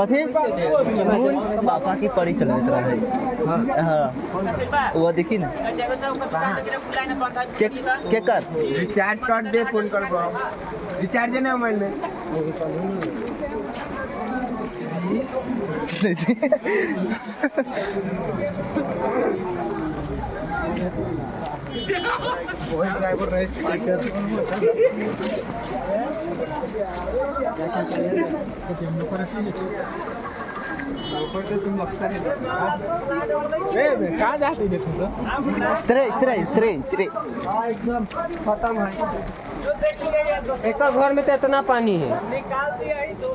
कथी बाकी पड़ी चल रहा है। हाँ वो देखी ना के कर रिचार्ज कर दे फोन कर रिचार्ज है ना मोबाइल में वही ड्राइवर रहे कहाँ जाती है एकदम खत्म है। एक घर में तो इतना पानी है।